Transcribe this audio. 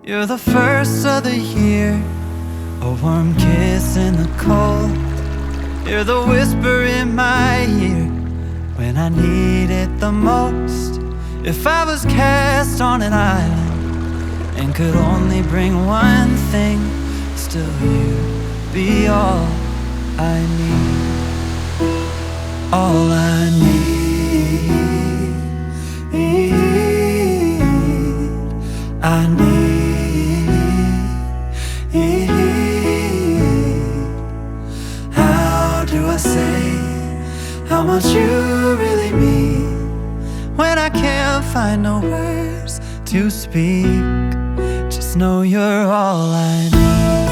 You're the first of the year, a warm kiss in the cold. You're the whisper in my ear when I need it the most. If I was cast on an island and could only bring one thing, still you'd be all I need. All I need, I need. How do I say how much you really mean when I can't find no words to speak? Just know you're all I need.